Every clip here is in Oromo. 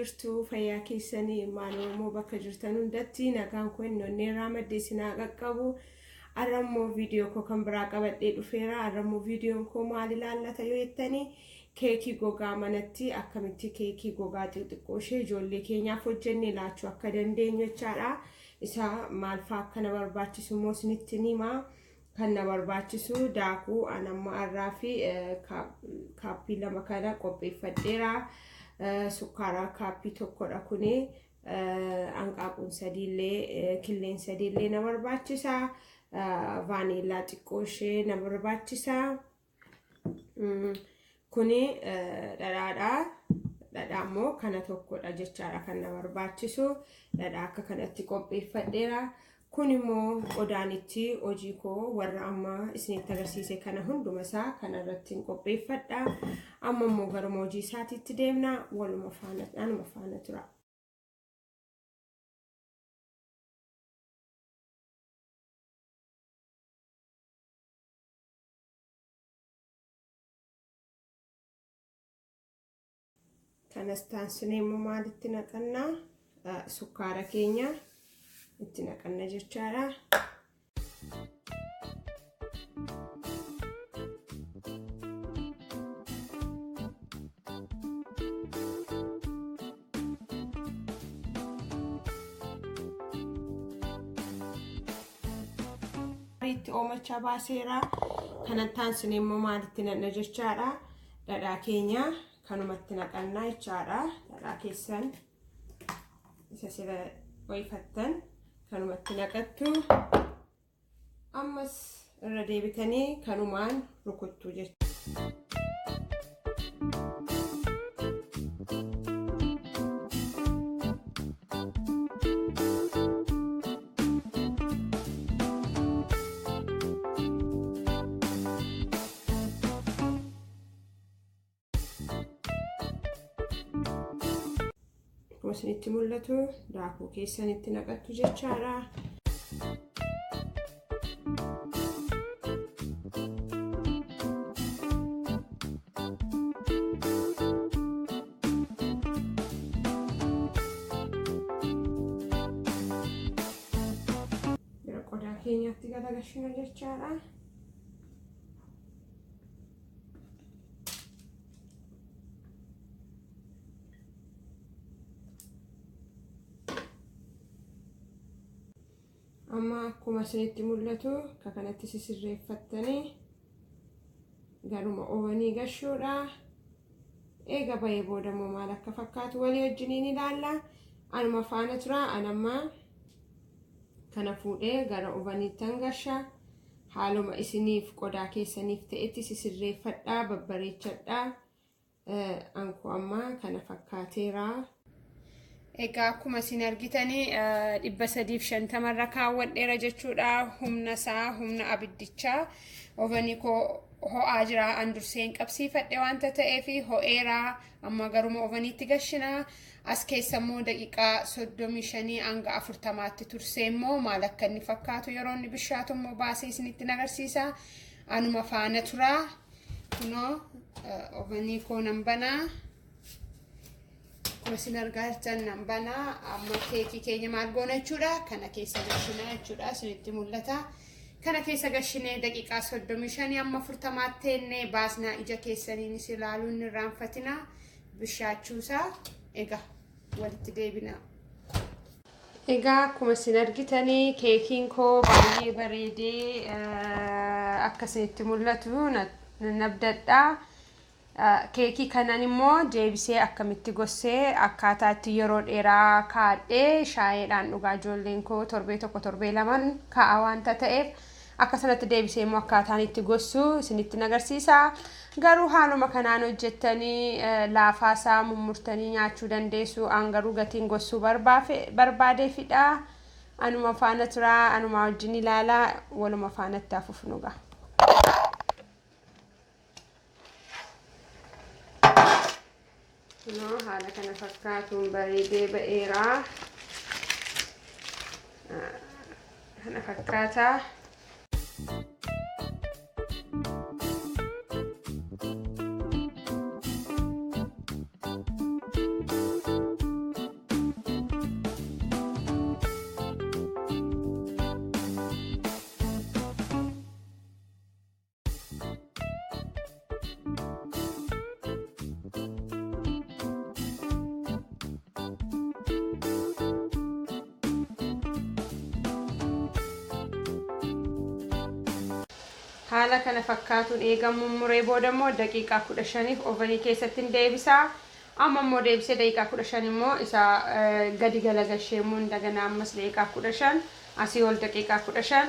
jirtu fayyaa keessanii maaloo bakka jirtan hundatti nagaan koo inni ramadde sinaa qaqqabu arrammoo viidiyoo koo kan biraa qabadhee dhufeera arrammoo viidiyoon koo maal ilaallata yoo jettanii keekii gogaa manatti akkamitti keekii gogaa xixiqqoo ishee ijoollee keenyaaf hojjennee laachuu akka dandeenyu jechaadha isa maal fa'aa akka na barbaachisu immoo isinitti himaa kan na barbaachisu daakuu anamma arraa fi kaappii lama kana qopheeffadheera sukkaara kaappii tokkodha kuni anqaaquun sadiillee killeen sadiillee na barbaachisa vaaniilaa xiqqoo ishee na barbaachisa kuni dhadhaa immoo kana tokkodha jechaadha kan na barbaachisu dhadhaa akka kanatti qopheeffadheera kun immoo qodaanitti hojii koo warra amma isinitti agarsiise kana hunduma isaa kana irratti qopheeffadha amma immoo gara hojii isaatiitti deemna waluma faana tura. Kanas taansinee immoo maalitti naqannaa sukkaara keenya itti naqanna jechaadha. Itti oomacha baaseera kanan taansinee immoo maalitti naqna jechaadha. Dhadhaa keenya kanumatti naqannaa jechaadha. Dhadhaa keessan isa sira wayfattan kanumatti naqattu ammas irra deebitanii kanumaan rukuttu jechuudha. Isinitti mul'atu daakuu keessanitti naqattu jechaadha. Qodaa keenyatti galagalchina jechaadha. Amma akkuma isinitti mul'atu kanatti sisirreeffattanii garuma oovanii gashuudha. Eega bahee booda immoo maal akka fakkaatu walii wajjiniin ilaalla. Anuma faana tura. Anamma kana fuudhee gara oovaniitti gasha. Haaluma isiniif qodaa keessaniif ta'etti sisirreeffadhaa babbareechadhaa. Anku amma kana fakkaateera. Egaa akkuma isin argitanii 350 irra kaawwadheera jechuudha. Humna abiddichaa oovanii koo ho'aa jira. An durseen qabsiifadhe wanta ta'eef ho'eera. Amma garuma oovaniitti gashina. As keessa immoo daqiiqaa 35 hanga 40tti tursee immoo maal akka inni fakkaatu yeroo inni bishaatu immoo baasee isinitti agarsiisa. Anuma faana tura. Kunoo oovanii koo nan banaa. Isin argaa jirtan nan banaa. Amma keekii keenya maal goona jechuudha. Kana keessa gashinaa jechuudha. Isinitti mul'ata. Kana keessa gashinee daqiiqaa 35 amma 40tti teennee baasnaa ija keessaniinis ilaaluu hin irraanfatina. Bishaachuusaa egaa walitti deebina. Egaa akkuma isin argitanii keekiin koo baay'ee bareedee akka isinitti mul'atu nabdadha. Keekii kanan immoo deebisee akkamitti gossee akkaataatti yeroo dheeraa kaadhee shaayeedhaan dhugaa ijoolleen koo torbee tokko torbee lamaan kaa'a wanta ta'eef akkasumatti deebisee immoo akkaataan itti gossu isinitti agarsiisa. Garuu haaluma kanaan hojjettanii laafaasaa mummurtanii nyaachuu dandeessu. An garuu gatiin gossuu barbaadeefidha. Anuma faana tura. Anuma wajjin ilaalaa waluma faanatti hafuufnu ga'a. No, haala kana fakkaatuun bareedee ba'eera. Kana fakkaata. haala kana fakkaatuun eegamuun muree booda immoo daqiiqaa 15f ovenii keessatti deebisaa. Amma immoo deebisee daqiiqaa 15 immoo isa gadi galagashee immoo indagana ammas daqiiqaa 15 asii ol daqiiqaa 15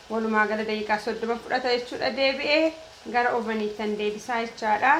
walumaa gala daqiiqaa 30 fudhata jechuudha. Deebi'ee gara oveniitti deebisaa jechaadha.